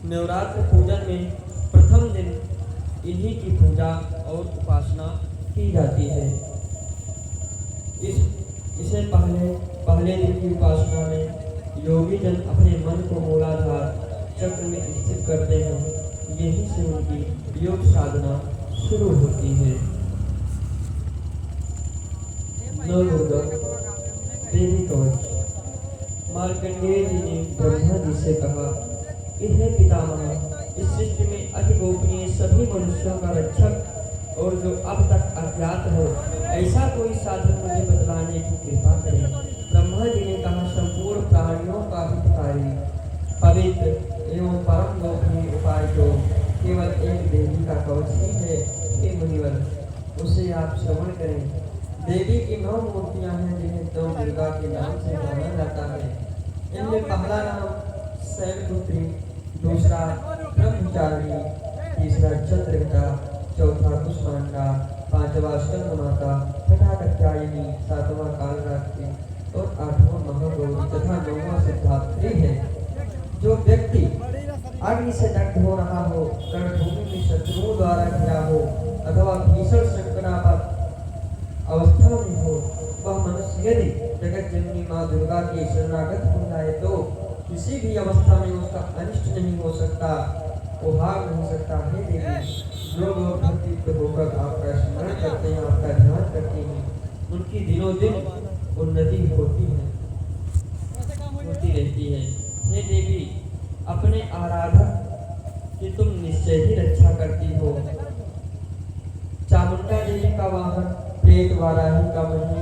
नवरात्र पूजन में प्रथम दिन इन्हीं की पूजा और उपासना की जाती है। इसे पहले दिन की उपासना में योगी जन अपने मन को मूलाधार चक्र में स्थित करते हैं। यहीं से उनकी योग साधना शुरू होती है। नवदुर्गा देवी कवच। मार्कंडेय जी ने ब्रह्मा जी से कहा कि हे पितामह, इस सृष्टि में अति गोपनीय सभी मनुष्यों का रक्षक और जो अब तक अज्ञात हो, ऐसा कोई साधन मुझे बतलाने की कृपा करें। ब्रह्मा जी ने कहा, संपूर्ण प्राणियों का हितकारी, पवित्र एवं परम गोपनीय उपाय तो केवल एक देवी का कवच ही है। हे मुनिवर, उसे आप श्रवण करें। देवी की 9 मूर्तियां हैं जिन्हें नवदुर्गा के नाम से जाना जाता है। इनमें पहला नाम शैलपुत्री, दूसरा ब्रह्मचारिणी, तीसरा चंद्रघटा, चौथा कुष्मांडा, पांचवा स्कंदमाता तथा कात्यायनी, सातवां कालरात्रि और आठवां महागौरी तथा 9वां सिद्धात्री है। जो व्यक्ति अग्नि से दग्ध हो रहा हो, रणभूमि में शत्रुओं द्वारा घिरा हो अथवा भीषण संकटापद अवस्था में हो, वह मनुष्य यदि जगत जननी माँ दुर्गा की शरणागत हो जाए तो किसी भी अवस्था में उसका अनिष्ट नहीं हो सकता, वो हार नहीं सकता। हे देवी, जो लोग भक्ति होकर आपका स्मरण करते हैं, आपका ध्यान करते हैं, उनकी दिनों दिन उन्नति होती रहती है। हे देवी, अपने आराधक की तुम निश्चय ही रक्षा करती हो। चामुंडा देवी का वाहन प्रेत, वाराही का मही,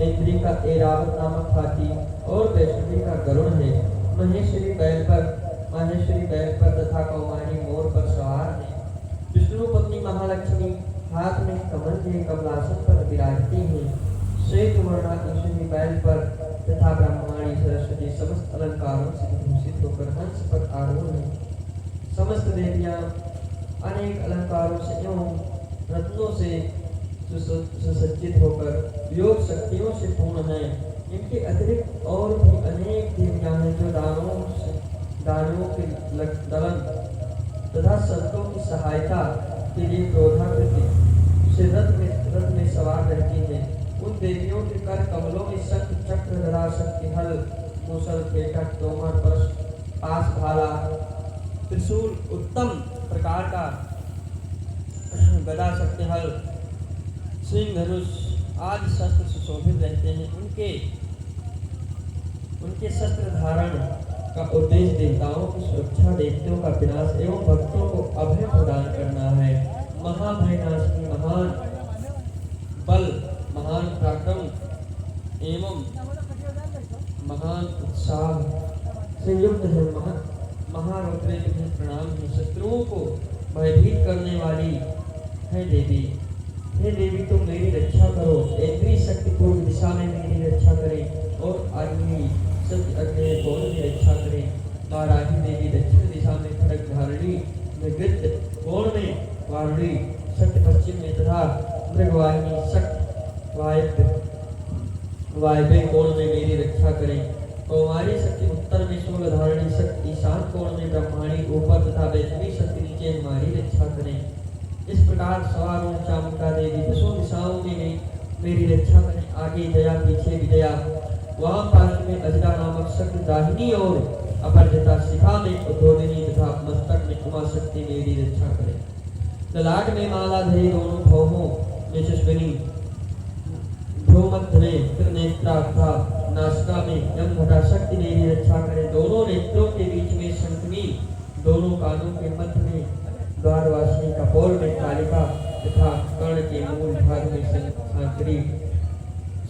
इंद्री का ऐरावत नामक हाथी और वैष्णवी का गरुड़ है। महेश्वरी बैल पर तथा कौमारी मोर पर सवार है। विष्णु पत्नी महालक्ष्मी हाथ में कमल के कमलासन पर विराजती है। श्वेत वर्णा ईश्वरी बैल पर तथा ब्रह्माणी सरस्वती समस्त अलंकारों से भूषित होकर हंस पर आरूढ़ है। समस्त देवियां अनेक अलंकारों से एवं रत्नों से सुसज्जित होकर योग शक्तियों से पूर्ण है। इनके अतिरिक्त और भी अनेक देवियां हैं जो दानवों के दलन तथा संतों की सहायता के लिए क्रोधाकृति से रथ में सवार रहती हैं। उन देवियों के कर कमलों में शंख, चक्र, गदा, शक्ति, हल, मूसल, फेटक, तोमर, परश, पास, भाला, त्रिशूल, उत्तम प्रकार का गदा, शक्ति, हल, सिंह, धनुष आदि शस्त्र सुशोभित रहते हैं। उनके शस्त्र धारण का उद्देश्य देवताओं की सुरक्षा, दैत्यों का विनाश एवं भक्तों को अभय प्रदान करना है। महाभयनाशिनी, महान बल, महान पराक्रम एवं महान उत्साह से युक्त है। महारुद्र तुम्हें प्रणाम है। शत्रुओं को भयभीत करने वाली है देवी। हे देवी, तुम मेरी रक्षा करो। इंद्री शक्ति पूर्व दिशा में मेरी रक्षा करें और अग्नि शक्ति अग्नि कोण में रक्षा करें। वाराही देवी दक्षिण दिशा में खड़ग धारणी, मृगृत कोण में वारुणी, शक्ति पश्चिम में तथा मृगवाहिनी शक्ति वायव्य कोण में मेरी रक्षा करें। कौमारी शक्ति उत्तर में, शूलधारणी शक्ति ईशान कोण में, ब्रह्माणी ऊपर तथा वैष्णवी शक्ति नीचे हमारी रक्षा करें। इस प्रकार सवार चामुंडा देवी 10 दिशाओं में मेरी रक्षा करें। आगे जया, पीछे विजया, वहां पास में अजरा नामक शक्ति दाहिनी और अपरजता, शिखा में उद्योगिनी तथा मस्तक में उमा शक्ति मेरी रक्षा करें। ललाट में माला धरी दोनों भौहों में यशस्विनी, भ्रूमध्य में त्रिनेत्रा तथा नासिका में यमघटा शक्ति मेरी रक्षा करें। दोनों नेत्रों के बीच में शंखनी, दोनों कानों के मध्य में द्वारवासिनी, कपोल में कालिका तथा कर्ण के मूल भाग में शंकरी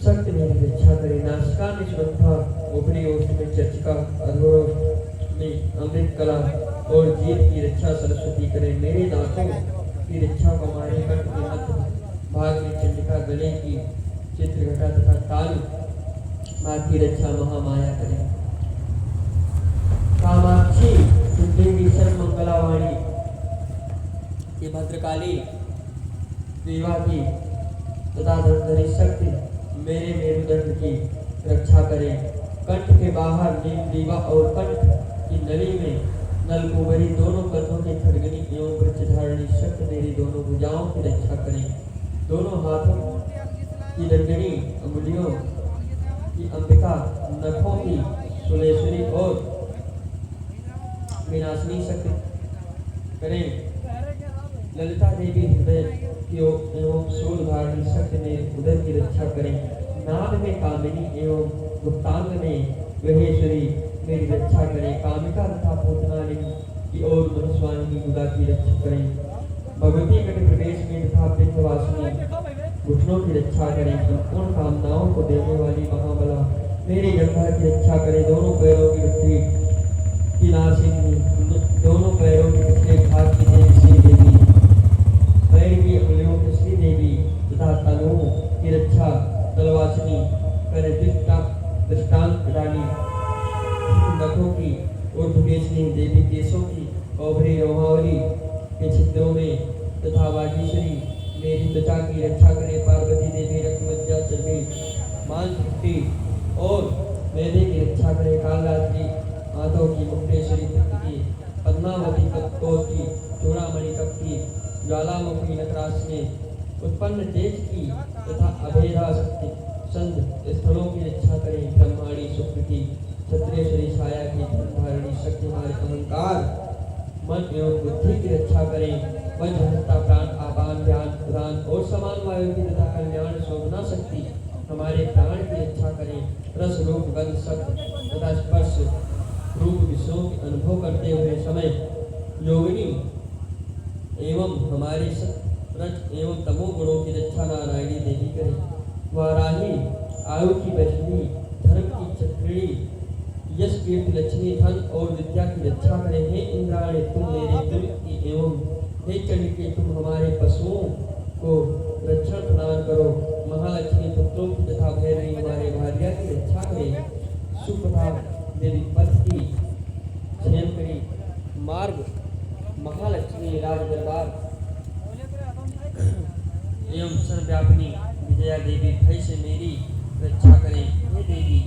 शक्ति मेरी रक्षा करे। नासिका में श्रद्धा, ऊपरी ओर में चर्चिका, अधोर में अमृत कला और जीव की रक्षा सरस्वती करे। मेरे दांतों की रक्षा हमारे कंठ के मध्य भाग में चंडिका, गले की चित्रघटा तथा तालु माँ की रक्षा महामाया करे। कामाक्षी देवी सर्वमंगलावाणी ये भद्रकाली देवा की तथा धनधरी शक्ति मेरे मेरुदंड की रक्षा करें। कंठ के बाहर नीम दीवा और कंठ की नली में नलकुबरी दोनों कंधों की खड़गनी एवं वृक्षधारणी शक्ति मेरी दोनों भुजाओं की रक्षा करें। दोनों हाथों की रंगनी अंगुलियों की अंबिका, नखों की सुलेश्वरी और विनाशनी शक्ति करें। ललिता देवी हृदय की एवं शूलधारणी शक्ति में उदर की रक्षा करें। नाभ में कामिनी एवं गुप्तांग में महेश्वरी मेरी रक्षा करें। कामिका तथा पूतनालिनी की ओर मनुष्वाहिनी गुदा की रक्षा करें। भगवती कट प्रदेश में तथा पिंडवासिनी घुटनों की रक्षा करें। संपूर्ण कामनाओं को देने वाली महाबला मेरी गंगा की रक्षा करें। दोनों पैरों की मिट्टी की नासिनी, दोनों पैरों के पिछले भाग की देवी श्री देवी, पैर की अंगुलियों की श्री देवी तथा तनुओं की रक्षा तलवासिनी करे। दृष्टांत रानी नखों की ऊर्ध्वकेशनी देवी, केशों की ओभरी रोमावली के छिद्रों में तथा वागीश्वरी मेरी त्वचा की रक्षा करे। पार्वती देवी रक्तमज्जा चर्बी मांसपेशी और मेदे की रक्षा करे। कालरात्रि हाथों की मुक्तेश्वरी की, पद्मावती कप्तों की, चूड़ामणि कप की, ज्वालामुखी नटराज उत्पन्न तेज की तथा अभेदा शक्ति संध स्थलों की रक्षा करें। ब्रह्माणी शुक्र की, क्षत्रेश्वरी छाया की, धारणी शक्ति हमारे अहंकार मन एवं बुद्धि की रक्षा करें। वज्रहस्ता प्राण आपान ध्यान उदान और समान वायु की तथा कल्याण शोभना शक्ति हमारे प्राण की रक्षा करें। रस रूप गंध शब्द तथा स्पर्श रूप विषयों के अनुभव करते हुए समय योगिनी एवं हमारे रज एवं तमो गुणों की रक्षा नारायणी देवी करें। वाराही आयु की वैष्णवी, धर्म की चक्रिणी, यश कीर्ति लक्ष्मी धन और विद्या की रक्षा करें। हे इंद्राणी तुम मेरे कुल की एवं हे चंडिके तुम हमारे पशुओं को रक्षण प्रदान करो। महालक्ष्मी पुत्रों की तथा भैरवी हमारे भार्या की रक्षा करें। सुप्रभा देवी पथ की क्षेम करी। मार्ग महालक्ष्मी राज दरबार एवं सर्वव्यापिनी विजया देवी भय से मेरी रक्षा करें। हे देवी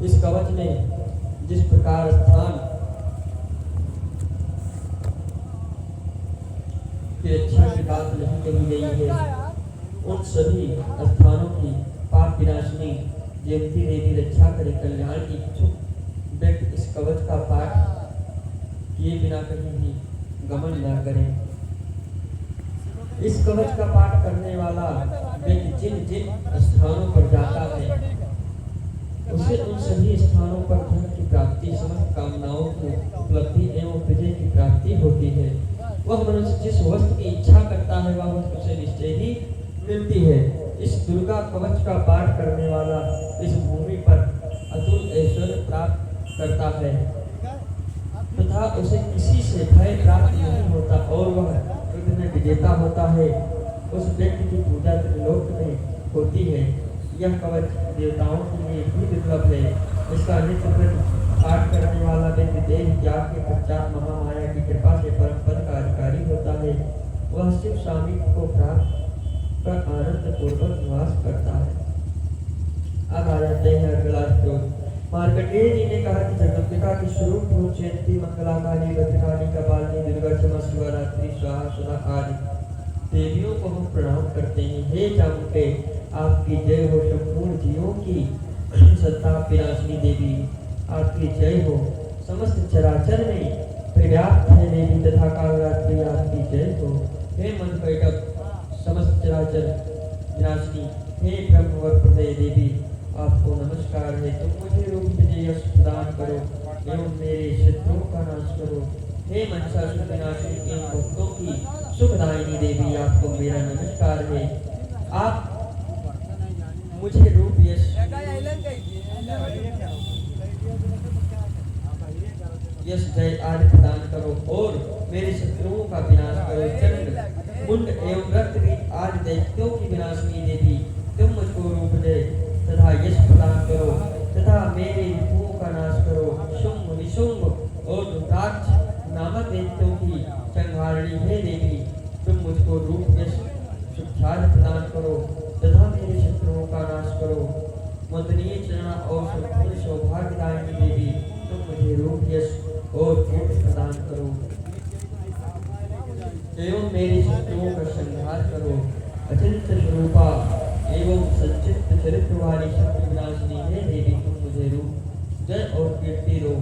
इस कवच में जिस प्रकार स्थान की रक्षा की बात नहीं कही गई है, उन सभी स्थानों की पाप विनाशिनी जयंती देवी रक्षा करें। कल्याण की इच्छुक व्यक्ति इस कवच का पाठ किए बिना कहीं भी गमन न करें। इस कवच का पाठ करने वाला व्यक्ति जिन जिन स्थानों पर जाता है उसे उन सभी स्थानों पर धन की प्राप्ति, समस्त कामनाओं की उपलब्धि एवं विजय की प्राप्ति होती है। वह मनुष्य जिस वस्तु की इच्छा करता है वह वस्तु उसे निश्चय ही मिलती है। इस दुर्गा कवच का पाठ करने वाला इस भूमि पर अतुल ऐश्वर्य प्राप्त करता है तथा उसे किसी से भय प्राप्त नहीं होता और वह युद्ध में विजेता होता है। उस व्यक्ति की पूजा त्रिलोक में होती है। यह कवच देवताओं के लिए भी दुर्लभ है। इसका नित्य पाठ करने वाला व्यक्ति देह त्याग के पश्चात महामाया की कृपा से परम पद का अधिकारी होता है। वह शिव सामीप्य को प्राप्त कर आनंद पूर्वक निवास करता है। अब आ जाते हैं अगला श्लोक। मार्कंडेय जी ने कहा कि जगदम्बिका की स्वरूप भूत जयंती मंगलाकाली भद्रकाली कपालिनी दुर्गा क्षमा शिवरात्रि स्वाहा सुधा आदि देवियों को हम प्रणाम करते हैं। हे चामुंडे आपकी जय हो। संपूर्ण जीवों की संताप विनाशिनी देवी आपकी जय हो। समस्त चराचर में पर्याप्त है देवी तथा कालरात्रि आपकी जय हो। हे मन बैठक समस्त चराचर विनाशिनी हे ब्रह्मवर प्रदय देवी आपको नमस्कार है। तुम मुझे रूप विजय यश प्रदान करो एवं मेरे शत्रुओं का नाश करो। हे महिषासुर विनाशिनी एवं भक्तों की सुखदायिनी देवी आपको मेरा नमस्कार है। आप मुझे रूप यश जय आदि प्रदान करो और मेरे शत्रुओं का विनाश करो। चंड मुंड एवं रक्त आदि दैत्यों की विनाशिनी देवी तुम मुझको रूप जय तथा यश प्रदान करो तथा मेरे विभुओं का नाश करो। शुंभ निशुंभ और रुद्राक्ष नामक दैत्यों की संहारणी हे देवी तुम मुझको रूप यश सुख्यात प्रदान करो तथा मेरे शत्रुओं का नाश करो। मदनीय चरण और संपूर्ण सौभाग्यदायिनी देवी तुम मुझे रूप यश और प्रदान करो एवं मेरे शत्रुओं का संहार करो। अचिंत्य रूपा एवं संचित चरित्र वाली शक्ति विनाशिनी है देवी, तुम मुझे रूप जय और कीर्ति दो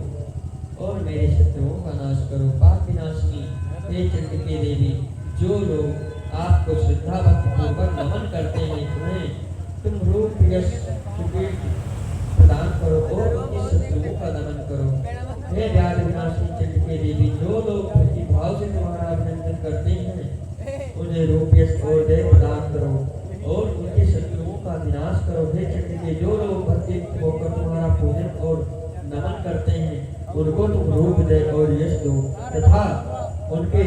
और मेरे शत्रुओं का नाश करो। पाप विनाशिनी हे चंडिके देवी, जो लोग आपको श्रद्धा भक्ति पूर्वक नमन करते हैं उन्हें तुम रूप यश कीर्ति प्रदान करो और उनके शत्रुओं का दमन करो। हे व्याधि विनाशिनी चंडिके देवी, जो लोग भक्ति भाव से तुम्हारा अभिनंदन करते हैं उन्हें रूप यश और जय प्रदान करो और उनके शत्रुओं का विनाश करो। हे चंडिके, जो लोग भक्ति होकर तुम्हारा पूजन और नमन करते हैं उनको तुम रूप जय और यश दो तथा उनके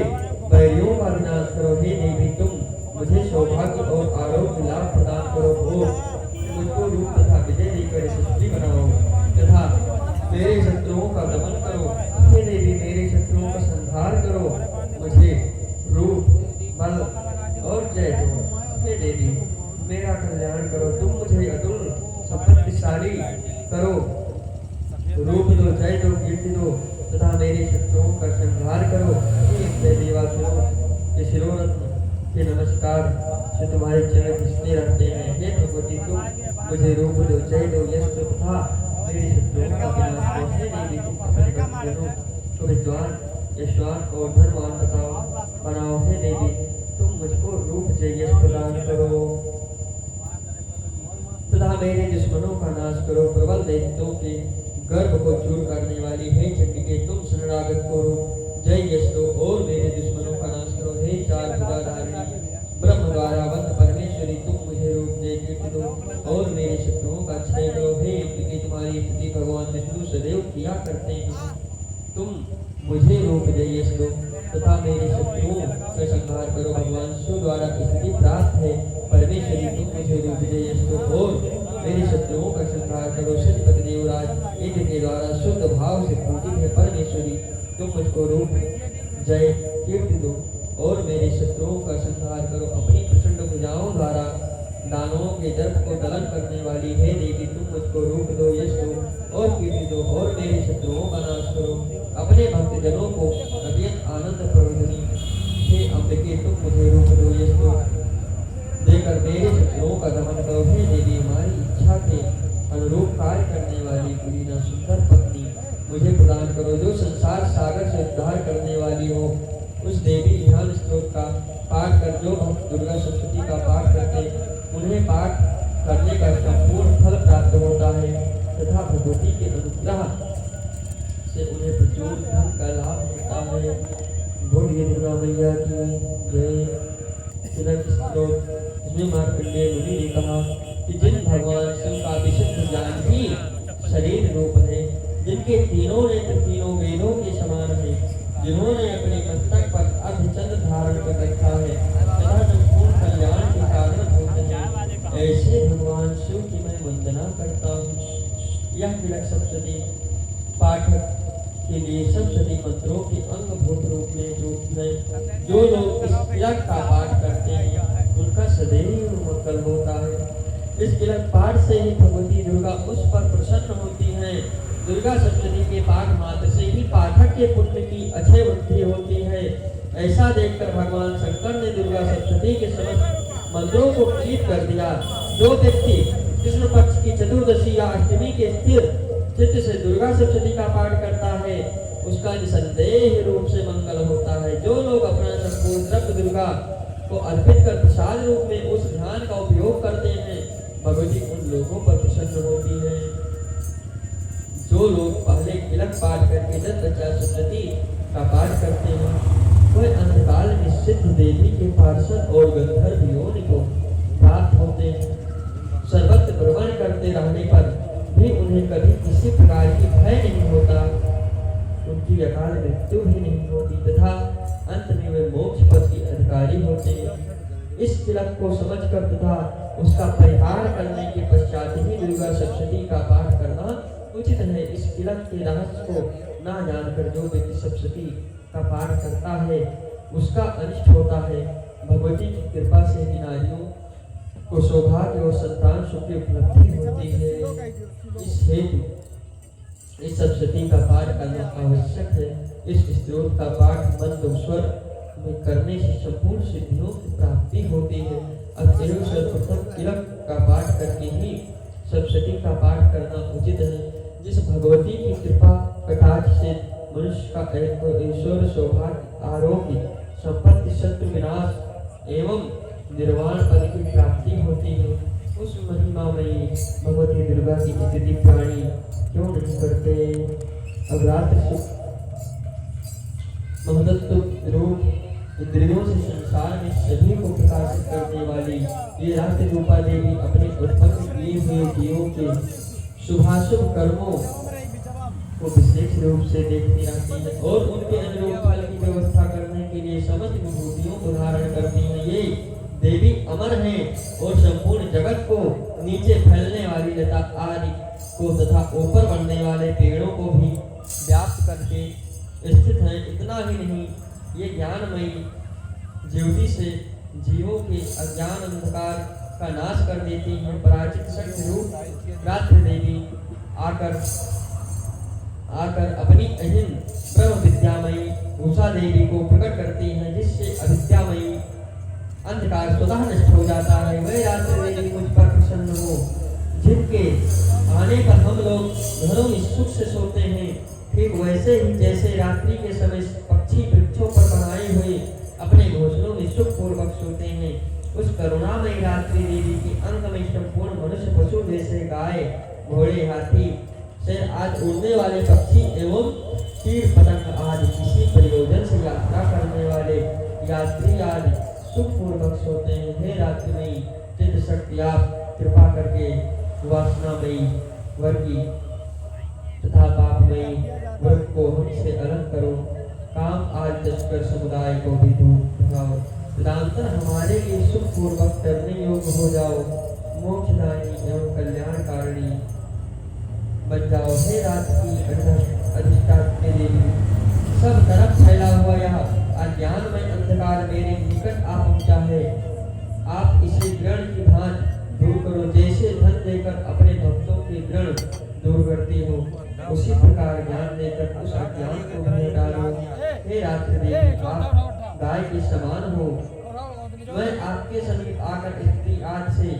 बैरियों का विनाश करो। हे देवी, तुम मुझे सौभाग्य और आरोग्य लाभ प्रदान करो और मुझको रूप तथा विजय देकर यशस्वी बनाओ तथा मेरे शत्रुओं का दमन करो। हे देवी, मेरे शत्रुओं का संहार करो, मुझे रूप बल और जय दो। हे देवी, मेरा कल्याण करो, तुम मुझे अतुल संपत्तिशाली करो, रूप दो, जय दो, कीर्ति दो तथा मेरे शत्रुओं का संहार करो। हे देवासुरों के शिरोरत्न के नमस्कार से तुम्हारे चरण खिंचते रहते हैं। हे भगवती, तुम मुझे रूप दो, जय दो, यश दो तथा मेरे शत्रुओं का विनाश करो। हे देवी, तुम अपने भक्तजनों को विद्वान, यशवान और धनवान बनाओ। हे देवी, तुम मुझको रूप जय यश प्रदान करो तथा मेरे दुश्मनों का नाश करो। प्रबल दैत्यों के गर्भ को चूर करने वाली हे चंडिके, तुम शरणागत को रूप जय यश दो और मेरे दुश्मनों का नाश करो। हे चार भुजाधारिणी ब्रह्म द्वारा बंद परमेश्वरी, तुम मुझे रूप जय कीर्ति दो और मेरे शत्रुओं का क्षय करो। हे क्योंकि तुम्हारी स्तुति भगवान विष्णु सदैव किया करते हैं, तुम मुझे रूप जय यश दो तथा मेरे शत्रुओं का संहार करो। भगवान शिव द्वारा स्तुति प्राप्त है परमेश्वरी, तुम मुझे रूप जय यश दो और मेरे शत्रुओं का संहार करो। सचपति देवराज यज्ञ के द्वारा शुद्ध भाव से पूजित है परमेश्वरी, तुम मुझको रूप जय कीर्ति दो और मेरे शत्रुओं का संहार करो। अपनी प्रचंड भुजाओं द्वारा दानवों के दर्प को दलन करने वाली हे देवी, तुम मुझको रूप दो, यश दो और कीर्ति दो और मेरे शत्रुओं का नाश करो। अपने भक्तजनों को अत्यंत आनंद प्रवर्धनी हे अम्बिके, तुम मुझे रूप दो, यश दो देकर मेरे शत्रुओं का दमन करो। हे देवी, हमारी इच्छा के अनुरूप कार्य करने वाली कुलीना सुंदर पत्नी मुझे प्रदान करो, जो संसार सागर से उद्धार करने वाली हो। उस देवी ध्यान श्लोक का पाठ कर जो भक्त दुर्गा सप्तशती का पाठ करते उन्हें पाठ करने का संपूर्ण फल प्राप्त होता है तथा भगवती के अनुग्रह से उन्हें प्रचुर धन का लाभ होता है। बोलिए दुर्गा मैया की जय। तिलक श्लोक, इसमें मार्कंडेय मुनि ने कहा कि जिन भगवान शिव का विशुद्ध ज्ञान ही शरीर रूप है, जिनके तीनों नेत्र तीनों वेदों के समान है, जिन्होंने अपने मस्तक पर अर्धचंद्र धारण कर रखा है तथा संपूर्ण कल्याण के कारण होते हैं, ऐसे भगवान शिव की मैं वंदना करता हूँ। यह तिलक सप्तशती पाठक के लिए सप्तशती मंत्रों के अंगभूत रूप में जो लोग इस तिलक का पाठ करते हैं उनका सदैव मंगल होता है। इस तिलक पाठ से ही भगवती दुर्गा उस पर प्रसन्न होती हैं। दुर्गा सप्तशती के पाठ मात्र से ही पाठक के पुण्य की अक्षय वृद्धि होती है। ऐसा देखकर भगवान शंकर ने दुर्गा सप्तशती के समस्त मंत्रों को चीत कर दिया। जो व्यक्ति कृष्ण पक्ष की चतुर्दशी या अष्टमी के स्थिर चित्त से दुर्गा सप्तशती का पाठ करता है उसका निसंदेह रूप से मंगल होता है। जो लोग अपना संपूर्ण द्रव्य दुर्गा को अर्पित कर प्रसाद रूप में उस ध्यान का उपयोग करते हैं, भगवती उन लोगों पर प्रसन्न होती है। जो लोग पहले तिलक पाठ करके 10 बच्चा सप्तशती का पाठ करते हैं वह अंतकाल में सिद्ध देवी के पार्षद और गंधर्व योनि को प्राप्त होते हैं। सर्वत्र भ्रमण करते रहने पर भी उन्हें कभी किसी प्रकार की भय नहीं होता, उनकी अकाल मृत्यु भी नहीं होती तथा अंत में वे मोक्ष पद के अधिकारी होते हैं। इस तिलक को समझकर तथा उसका परिहार करने के पश्चात ही दुर्गा सप्तशती का पाठ करना उचित है। इस तिलक के रहस्य को ना जानकर जो व्यक्ति सप्तशती का पाठ करता है उसका अनिष्ट होता है। भगवती की कृपा से नारियों को सौभाग्य और संतान सुख की उपलब्धि होती है। इस हेतु इस सप्तशती का पाठ करना आवश्यक है। इस स्तोत्र का पाठ मंत्र स्वर में करने से संपूर्ण सिद्धियों की प्राप्ति होती है। अतएव सर्वप्रथम तिलक का पाठ करके ही सप्तशती का पाठ करना उचित है। जिस भगवती की कृपा कटाक्ष से मनुष्य का ऐश्वर्य सौभाग्य आरोग्य संपत्ति शत्रु विनाश एवं निर्वाण पद की प्राप्ति होती है, उस महिमामयी भगवती दुर्गा की स्थिति प्राणी क्यों नहीं करते। अब रात्र महदत्व रूप इंद्रियों से संसार में सभी को प्रकाशित करने वाली ये रात्रि रूपा देवी अपने उत्पन्न किए हुए जीवों के शुभाशुभ कर्मों को विशेष रूप से देखती रहती है और उनके अनुरूप फल की व्यवस्था करने के लिए समस्त विभूतियों को धारण करती है। ये देवी अमर है और संपूर्ण जगत को नीचे फैलने वाली लता आदि को तथा ऊपर बढ़ने वाले पेड़ों को भी व्याप्त करके स्थित है। इतना ही नहीं, ये ज्ञानमयी ज्योति से जीवों के अज्ञान अंधकार का नाश कर देती है। पराचित शक्ति रूप रात्रि देवी आकर अपनी अहिन ब्रह्म विद्यामयी उषा देवी को प्रकट करती है, जिससे अविद्यामयी अंधकार स्वतः नष्ट हो जाता है। वह रात्रि देवी मुझ पर प्रसन्न हो, जिनके आने पर हम लोग घरों में सुख से सोते हैं, ठीक वैसे ही जैसे रात्रि के समय पक्षी वृक्षों पर बनाए हुए अपने घोंसलों में सुख पूर्वक सोते हैं, उस करुणामयी रात्रि देवी की अंग में संपूर्ण मनुष्य पशु जैसे गाय घोड़े हाथी से आज उड़ने वाले पक्षी एवं कीट पतंग आदि किसी प्रयोजन से यात्रा करने वाले यात्री आदि सुख पूर्वक सोते हैं। हे रात्रिमयी चित्त शक्ति, आप कृपा करके वासनामयी वर्गी तथा पापमयी वर्ग को हमसे अलग करो। काम आज तस्कर समुदाय को भी दूर भगाओ, तदनंतर हमारे लिए सुख पूर्वक करने योग्य हो जाओ, मोक्षदायी एवं कल्याणकारिणी बन जाओ। हे रात की अधिष्ठात्री देवी, सब तरफ फैला हुआ यह अज्ञानमय अंधकार मेरे निकट आ पहुंचा है, आप इसे ग्रहण की भांति दूर करो। जैसे धन देकर अपने भक्तों के ग्रहण दूर करती हो, उसी प्रकार ज्ञान देकर उस अज्ञान को भी डालो। हे रात्रि देवी, आप गाय के समान हो, मैं आपके समीप आकर स्त्री आज से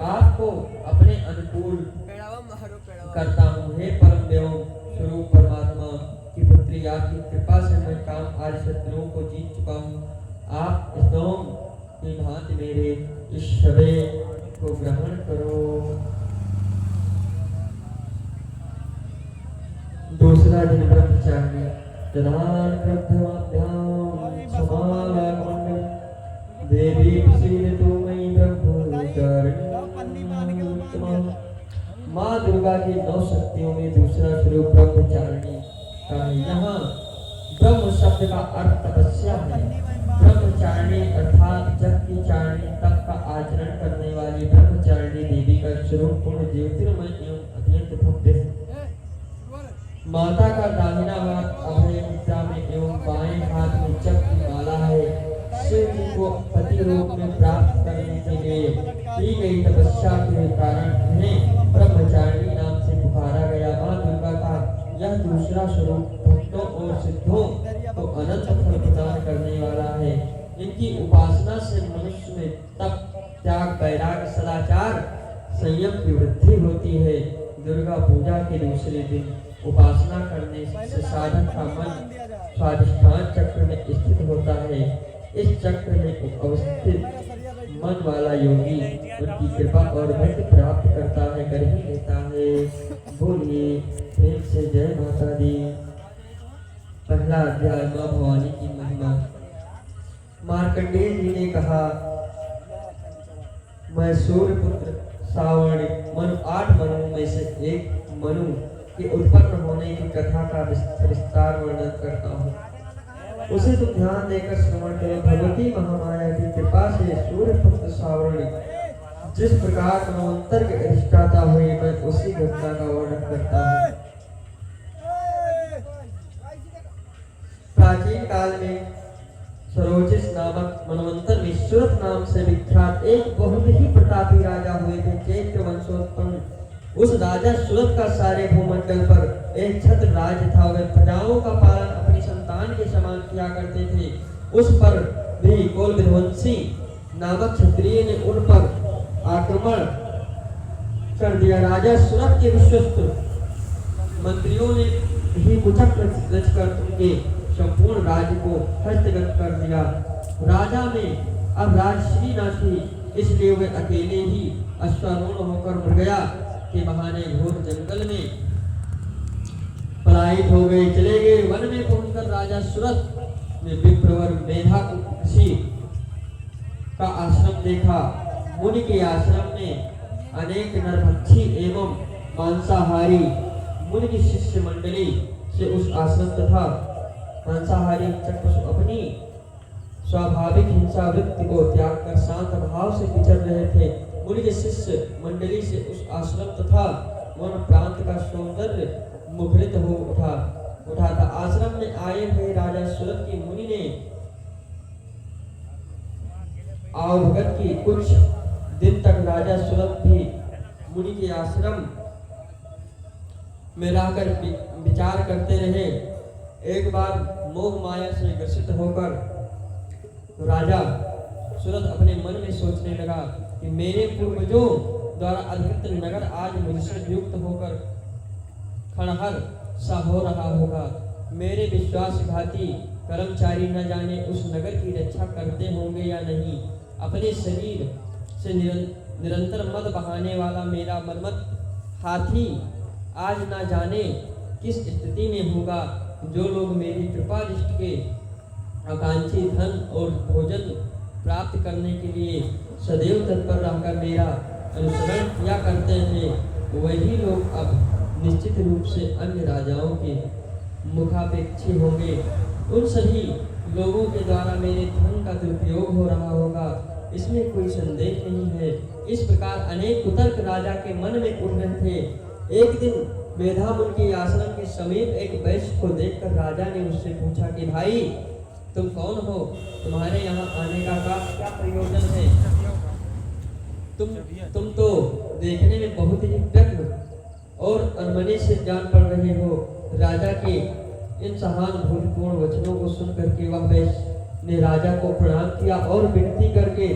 आपको अपने अनुकूल करता हूँ। हे परम देव स्वरूप परमात्मा की पुत्री, आपकी कृपा से मैं काम आदि शत्रुओं को जीत चुका हूँ। आप स्तोम की भांति मेरे इस शबे को ग्रहण करो। दूसरा दिन ब्रह्मचारी जनान देवी माँ दुर्गा की 9 शक्तियों में दूसरा स्वरूप ब्रह्मचारिणी का है। यहाँ ब्रह्म शब्द का अर्थ तपस्या है। ब्रह्मचारिणी अर्थात जग की चारिणी तप का आचरण करने वाली ब्रह्मचारिणी देवी का स्वरूप पूर्ण ज्योतिर्मय एवं अत्यंत भव्य है। माता का दाहिना हाथ अभय मुद्रा में एवं बाएं हाथ में जप की माला है। शिव जी को पति रूप में प्राप्त करने के लिए की गई तपस्या के कारण उन्हें ब्रह्मचारिणी नाम से पुकारा गया। माँ दुर्गा का यह दूसरा स्वरूप भक्तों और सिद्धों को अनंत फल प्रदान करने वाला है। इनकी उपासना से मनुष्य में तप त्याग वैराग्य सदाचार संयम की वृद्धि होती है। दुर्गा पूजा के दूसरे दिन उपासना करने से साधक का मन स्वाधिष्ठान चक्र में स्थित होता है। इस चक्र में अवस्थित मन वाला योगी उनकी कृपा और भक्ति प्राप्त करता है, कर ही लेता है। बोलिए प्रेम से जय माता दी। पहला अध्याय माँ भवानी की महिमा। मार्कंडेय जी ने कहा, मैं सूर्य पुत्र सावण मनु 8 मनुओं में से एक मनु के उत्पन्न होने की कथा का विस्तार वर्णन करता हूँ, उसे तुम ध्यान देकर श्रवण करो। भगवती महामाया की कृपा से सूर्य पुत्र सावण जिस प्रकार मनवंतर के अधिष्ठाता हुए, मैं उसी घटना का वर्णन करता हूँ। प्राचीन काल में सरोजिस नामक मनवंतर में सुरथ नाम से विख्यात एक बहुत ही प्रतापी राजा हुए थे, चैत्र वंशोत्पन्न। उस राजा सुरथ का सारे भूमंडल पर एक छत्र राज्य था। वह प्रजाओं का पालन किया करते थे, उस पर भी कोल विध्वंसी नामक क्षत्रिय ने उन पर आक्रमण कर दिया। राजा सुरत के विश्वस्त मंत्रियों ने ही कुचक रचकर उनके संपूर्ण राज्य को हस्तगत कर दिया। राजा में अब राजश्री न थी, इसलिए वे अकेले ही अश्वारूढ़ होकर मर गया के बहाने घोर जंगल में पलायित हो गए, चले गए। वन में पहुंचकर राजा सुरत ने विप्रवर मेधाक ऋषि का आश्रम देखा। मुनि के आश्रम में अनेक नरभक्षी एवं मांसाहारी मुनि की शिष्य मंडली से उस आश्रम तथा मांसाहारी चक्षु अपनी स्वाभाविक हिंसा वृत्ति को त्याग कर शांत भाव से विचर रहे थे। मुनि के शिष्य मंडली से उस आश्रम तथा वन प्रांत का सौंदर्य मुखरित हो उठा था। आश्रम में आए हुए राजा सुरत की मुनि ने आवभगत की कुछ दिन तक राजा सुरत भी मुनि के आश्रम में रहकर विचार करते रहे। एक बार मोह माया से ग्रसित होकर राजा सुरत अपने मन में सोचने लगा कि मेरे पूर्वजों द्वारा अधिकृत नगर आज मुझसे युक्त होकर खंडहर सा हो रहा होगा। मेरे विश्वासघाती कर्मचारी न जाने उस नगर की रक्षा करते होंगे या नहीं। अपने शरीर से निरंतर मद बहाने वाला मेरा मन्मथ हाथी आज न जाने किस स्थिति में होगा। जो लोग मेरी कृपा दृष्टि के आकांक्षी धन और भोजन प्राप्त करने के लिए सदैव तत्पर रहकर मेरा अनुसरण किया करते थे, वही लोग अब निश्चित रूप से अन्य राजाओं के मुखापेक्षी होंगे। उन सभी लोगों के द्वारा मेरे धन का दुरुपयोग हो रहा होगा, इसमें कोई संदेह नहीं है। इस प्रकार अनेक कुतर्क राजा के मन में उठ रहे थे। एक दिन मेधामुनि के आश्रम के समीप एक वैश्य को देखकर राजा ने उससे पूछा कि भाई तुम कौन हो, तुम्हारे यहाँ आने का क्या प्रयोजन है? तुम तो देखने में बहुत ही व्यग्र और अनमने से जान पड़ रहे हो। राजा के इन सहानुभूतिपूर्ण वचनों को सुनकर के वह वैश्य ने राजा को प्रणाम किया और विनती करके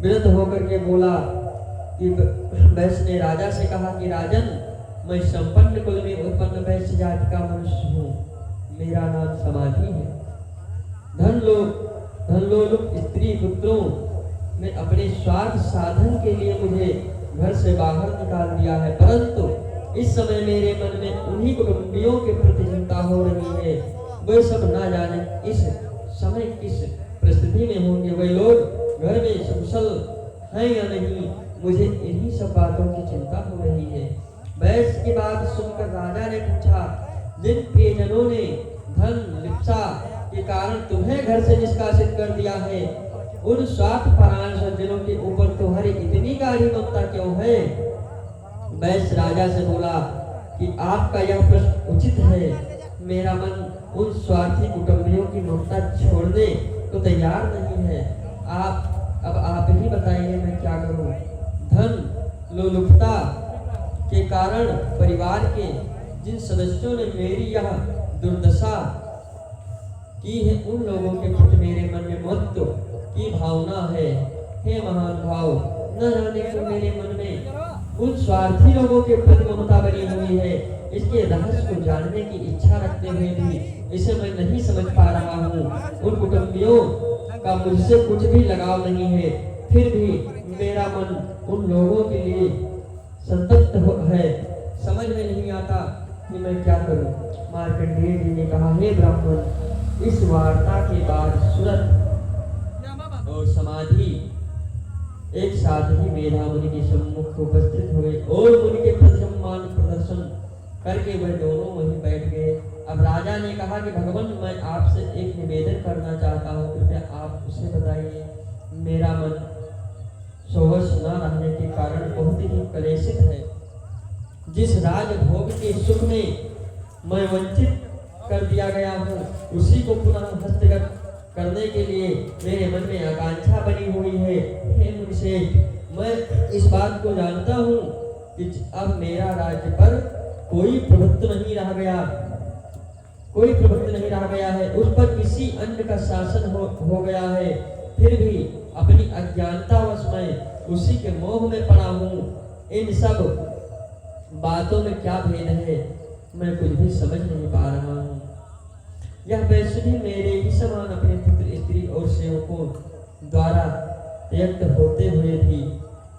विनत होकर के बोला कि वैश्य ने राजा से कहा कि राजन, मैं संपन्न कुल में उत्पन्न वैश्य जाति का मनुष्य हूँ। मेरा नाम समाधि है। धन लोलुप स्त्री पुत्रों ने अपने स्वार्थ साधन के लिए मुझे घर से बाहर निकाल दिया है, परंतु इस समय मेरे मन में उन्हीं कुटुंबियों के प्रति चिंता हो रही है। वे सब ना जाने इस समय किस परिस्थिति में होंगे। वे लोग घर में सकुशल हैं या नहीं, मुझे इन्हीं सब बातों की चिंता हो रही है। वैश्य की बात सुनकर राजा ने पूछा, जिन प्रियजनों ने धन लिप्सा के कारण तुम्हें घर से निष्कासित कर दिया है, उन स्वार्थपरायण सज्जनों के ऊपर तुम्हारी इतनी गाढ़ी ममता क्यों है? वैश्य राजा से बोला कि आपका यह प्रश्न उचित है। मेरा मन उन स्वार्थी कुटुंबियों की ममता छोड़ने को तैयार नहीं है। आप ही बताइए मैं क्या करूं? धन लोलुपता के कारण परिवार के जिन सदस्यों ने मेरी यह दुर्दशा की है, उन लोगों के प्रति मेरे मन में महत्व की भावना है। हे महानुभाव, न जाने क्यों मेरे मन में उन स्वार्थी लोगों के प्रति ममता बनी हुई है। इसके रहस्य को जानने की इच्छा रखते हुए भी इसे मैं नहीं समझ पा रहा हूँ। उन कुटुंबियों का मुझसे कुछ भी लगाव नहीं है, फिर भी मेरा मन उन लोगों के लिए संतप्त है। समझ में नहीं आता कि मैं क्या करूं। मार्कंडेय जी ने कहा, हे ब्राह्मण, इस वार्ता के बाद सुरत और समाधि एक साथ ही मेधामुनि के सम्मुख उपस्थित हुए और मुनि के प्रति सम्मान प्रदर्शन करके वह दोनों वहीं बैठ गए। अब राजा ने कहा कि भगवान, मैं आपसे एक निवेदन करना चाहता हूँ, कृपया आप उसे बताइए। मेरा मन सोवश न रहने के कारण बहुत ही क्लेशित है। जिस राजभोग के सुख में मैं वंचित कर दिया गया हूँ, उसी को पुनः हस्तगत करने के लिए मेरे मन में आकांक्षा बनी हुई है। हे मुनिश्रेष्ठ, मैं इस बात को जानता हूँ कि अब मेरा राज्य पर कोई प्रभुत्व नहीं रह गया। कोई प्रबंध नहीं रह गया है, उस पर किसी अन्य का शासन हो गया है, फिर भी अपनी अज्ञानतावश मैं उसी के मोह में पड़ा हूँ। इन सब बातों में क्या भेद है, मैं कुछ भी समझ नहीं पा रहा हूँ। यह वैश्य भी मेरे ही समान अपने पुत्र, स्त्री और सेवकों द्वारा त्यक्त होते हुए भी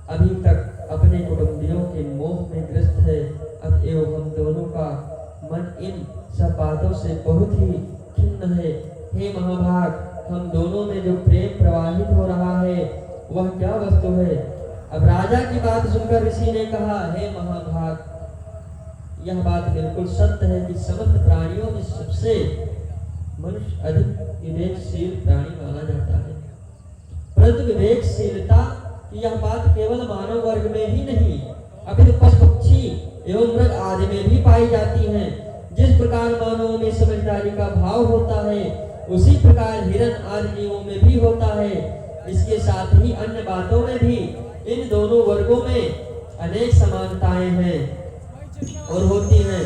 अभी तक अपने कुटुंबियों के मोह में ग्रस्त है। अतएव हम दोनों का मन इन सब बातों से बहुत ही खिन्न है। हे महाभाग, हम दोनों में जो प्रेम प्रवाहित हो रहा है वह क्या वस्तु है? अब राजा की बात सुनकर ऋषि ने कहा, हे महाभाग, यह बात बिल्कुल सत्य है कि समस्त प्राणियों में सबसे मनुष्य अधिक विवेकशील प्राणी माना जाता है, परंतु विवेकशीलता की यह बात केवल मानव वर्ग में ही नहीं अपितु पशु पक्षी एवं मृग आदि में भी पाई जाती है। जिस प्रकार मानवों में समझदारी का भाव होता है उसी प्रकार हिरण आदि जीवों में भी होता है। इसके साथ ही अन्य बातों में भी इन दोनों वर्गों में अनेक समानताएं हैं और होती हैं।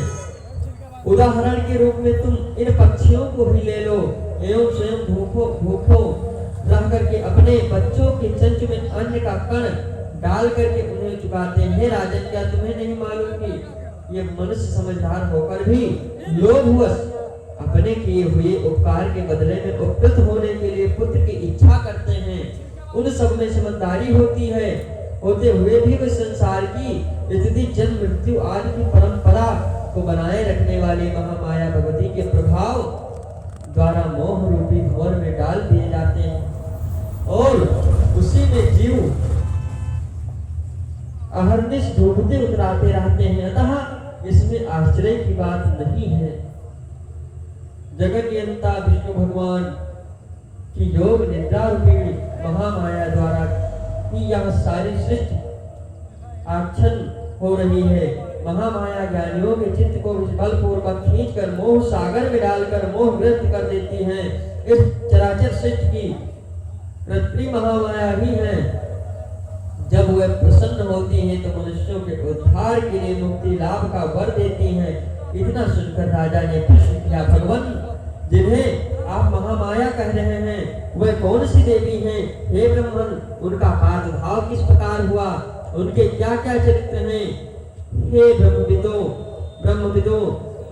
उदाहरण के रूप में तुम इन पक्षियों को भी ले लो एवं स्वयं भूखों रह करके अपने बच्चों के चंच में अन्न का कण डाल करके उन्हें चुकाते हैं। राजन, क्या तुम्हें नहीं मालूम कि ये मनुष्य समझदार होकर भी लोभवश अपने किए हुए उपकार के बदले में उपकृत होने के लिए पुत्र की इच्छा करते हैं। उन सब में समझदारी होती है, होते हुए भी वे संसार की स्थिति, जन्म, मृत्यु आदि की परंपरा को बनाए रखने वाली महामाया भगवती के प्रभाव द्वारा मोह रूपी भंवर में डाल दिए जाते हैं और उसी में जीव अहर्निश डूबते उतराते रहते हैं। अतः इसमें आश्चर्य की बात नहीं है। जगत नियंता विष्णु भगवान की योग निद्रा रूपी महामाया द्वारा ही यह सारी सृष्टि आच्छन हो रही है। महामाया ज्ञानियों के चित्त को बलपूर्वक खींचकर मोह सागर में डालकर मोहग्रस्त कर देती है। इस चराचर सृष्टि की रत्नी महामाया ही है। जब वह प्रसन्न होती है तो मनुष्यों के उद्धार के लिए मुक्ति लाभ का वर देती है। इतना सुनकर राजा ने प्रश्न किया, भगवान, जिन्हें आप महामाया कह रहे हैं वह कौन सी देवी हैं? हे ब्रह्मन, उनका प्रादुर्भाव किस प्रकार हुआ? उनके क्या क्या चरित्र हैं? हे ब्रह्मविदो,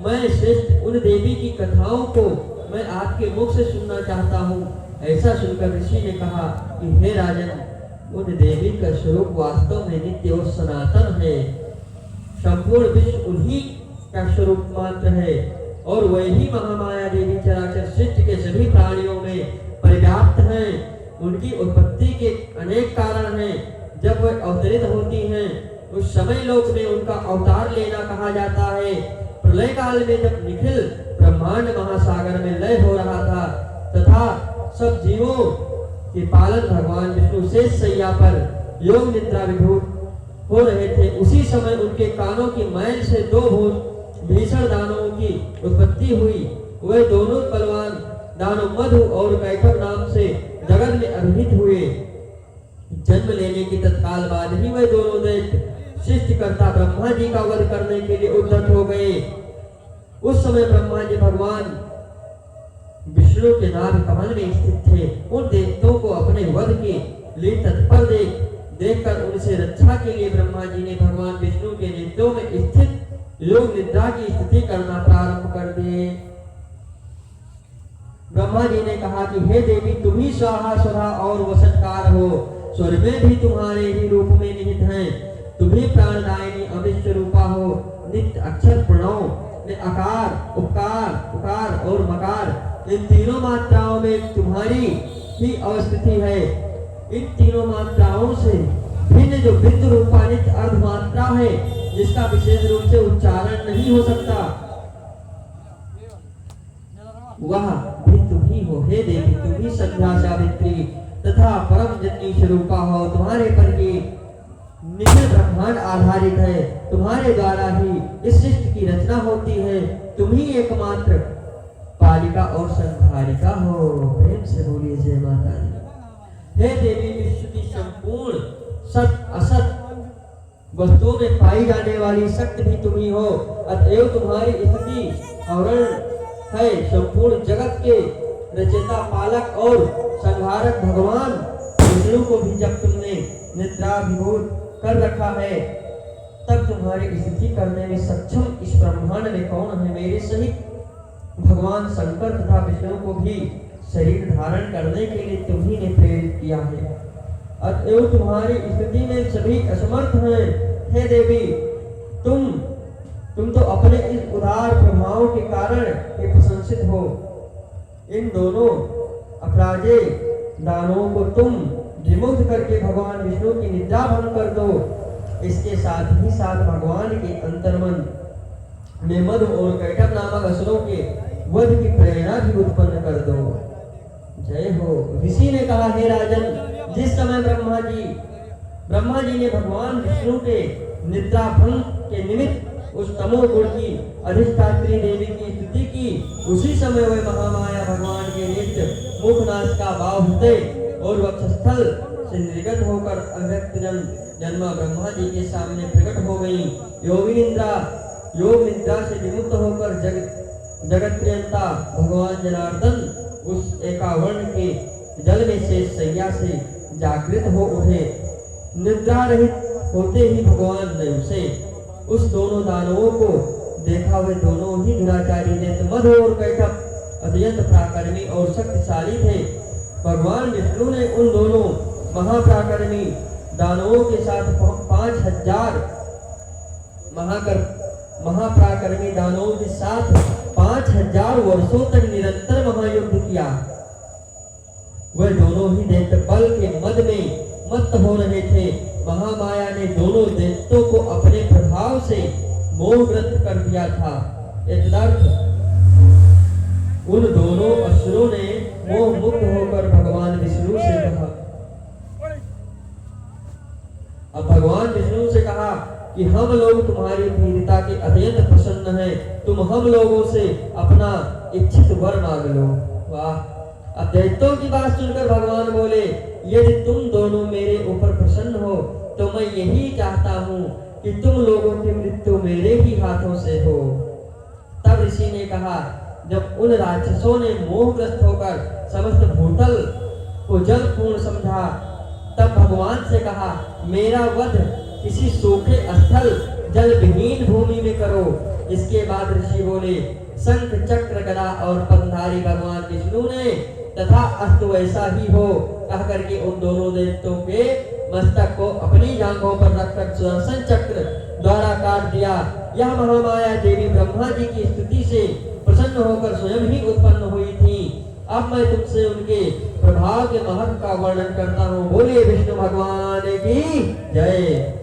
मैं श्रेष्ठ उन देवी की कथाओं को मैं आपके मुख से सुनना चाहता हूँ। ऐसा सुनकर ऋषि ने कहा कि हे राजन, उन देवी का स्वरूप वास्तव में नित्य और सनातन है। संपूर्ण विश्व उन्हीं का स्वरूप मात्र है और वही महामाया देवी चराचर सृष्टि के सभी प्राणियों में पर्याप्त हैं। उनकी उत्पत्ति के अनेक कारण हैं। जब वह अवतरित होती हैं उस समय लोक में उनका अवतार लेना कहा जाता है। प्रलय काल में जब निखिल ब्रह्मांड महासागर में लय हो रहा था तथा सब जीवों के पालन भगवान विष्णु शेष शैया पर योग निद्रा विभूत हो रहे थे, उसी समय उनके कानों की मैल से दो भीषण दानवों की उत्पत्ति हुई। वे दोनों बलवान दानव मधु और कैकव नाम से जगत में अभिहित हुए। जन्म लेने के तत्काल बाद ही वे दोनों दैत्य सृष्टिकर्ता ब्रह्मा जी का वध करने के लिए उद्यत हो गए। उस समय ब्रह्मा जी भगवान विष्णु के नाभि कमल में स्थित थे। उन देवताओं को अपने वध के लिए तत्पर देखकर उनसे रक्षा के लिए ब्रह्मा जी ने भगवान विष्णु के नेत्रों में स्थित योग निद्रा की स्थिति करना प्रारंभ कर दिए। ब्रह्मा जी ने कहा कि हे देवी, तुम ही स्वाहा स्वधा और वसनकार हो। स्वर्ग में भी तुम्हारे ही रूप में निहित हैं। तुम ही प्राणदायिनी अमित रूपा हो। नित्य अक्षर प्रणव में अकार, उपकार, उकार और मकार, इन तीनों मात्राओं में तुम्हारी ही अवस्थिति है। इन तीनों मात्राओं से भिन्न जो बिंदु रूपा नित्य अर्ध मात्रा है, जिसका विशेष रूप से उच्चारण नहीं हो सकता, वह भी तुम ही हो। हे देवी, तुम ही संध्या सावित्री तथा परम जननी स्वरूपा हो। तुम्हारे पर ये निखिल ब्रह्मांड आधारित है। तुम्हारे द्वारा ही इस सृष्टि की रचना होती है। तुम ही एकमात्र पालिका और संहारिका हो। प्रेम से बोलिए जय माता दी। हे देवी, विश्व की संपूर्ण सत असत वस्तुओं में पाई जाने वाली शक्ति भी तुम ही हो। अतएव तुम्हारी स्थिति और है संपूर्ण जगत के रचयिता पालक और संहारक भगवान विष्णु को भी जब तुमने निद्राभिभूत कर रखा है, तब तुम्हारी स्थिति करने में सक्षम इस ब्रह्मांड में कौन है? मेरे सहित भगवान शंकर तथा विष्णु को भी शरीर धारण करने के लिए तुम्ही ने प्रेरित किया है। अतएव तुम्हारी स्थिति में सभी असमर्थ हैं। हे देवी, तुम तो अपने इस उदार प्रभाव के कारण ही प्रशंसित हो। इन दोनों अपराजे दानों को तुम विमुक्त करके भगवान विष्णु की निद्रा भंग कर दो। इसके साथ ही साथ भगवान के अंतर्मन में मधु और कैटभ नामक असुरों के वध की प्रेरणा भी उत्पन्न कर दो। जय हो। ऋषि ने कहा, हे राजन, जिस समय ब्रह्मा जी ने भगवान विष्णु के निद्रा भंग के निमित्त उस तमो गुण की अधिष्ठात्री देवी की स्तुति की, उसी समय वह महामाया भगवान के नित्य मुखनाश का भाव हृदय और वक्षस्थल से निर्गत होकर अव्यक्त जन्म ब्रह्मा जी के सामने प्रकट हो गई। योग निद्रा से विमुक्त होकर जगत प्रियंता भगवान जनार्दन उस एकावर्ण के जल में से सैया से जागृत हो उठे। निद्रा रहित होते ही भगवान ने उसे उस दोनों दानवों को देखा। वे दोनों ही दुराचारी थे। मधु और कैटभ अत्यंत पराक्रमी और शक्तिशाली थे। भगवान विष्णु ने उन दोनों महापराक्रमी दानवों के साथ 5000 महापराक्रमी दानवों के साथ 5000 वर्षों तक निरंतर महायुद्ध किया। वह दोनों ही दैत्य बल के मद में मत्त हो रहे थे। महामाया ने दोनों दैत्यों को अपने प्रभाव से मोहग्रस्त कर दिया था। यथार्थ उन दोनों असुरों ने मोह मुक्त होकर भगवान विष्णु से कहा, अब भगवान विष्णु से कहा कि हम लोग तुम्हारी वीरता के अत्यंत प्रसन्न हैं। तुम हम लोगों से अपना इच्छित वर मांग लो। वाह। अब दैत्यों की बात सुनकर भगवान बोले, यदि तुम दोनों मेरे ऊपर प्रसन्न हो तो मैं यही चाहता हूँ कि तुम लोगों की मृत्यु मेरे ही हाथों से हो। तब ऋषि ने कहा, जब उन राक्षसों ने मोहग्रस्त होकर समस्त भूतल को जल पूर्ण समझा, तब भगवान से कहा, मेरा वध किसी सूखे स्थल जल विहीन भूमि में करो। इसके बाद ऋषि बोले, शंख चक्र गदा और पंधारी भगवान विष्णु ने तथा अस्तु वैसा ही हो कह करके उन दोनों दैत्यों के मस्तक को अपनी जांघों पर रखकर सुदर्शन चक्र द्वारा काट दिया। यह महामाया देवी ब्रह्मा जी की स्तुति से प्रसन्न होकर स्वयं ही उत्पन्न हुई थी। अब मैं तुमसे उनके प्रभाव के महत्व का वर्णन करता हूँ। बोलिए विष्णु भगवान की जय।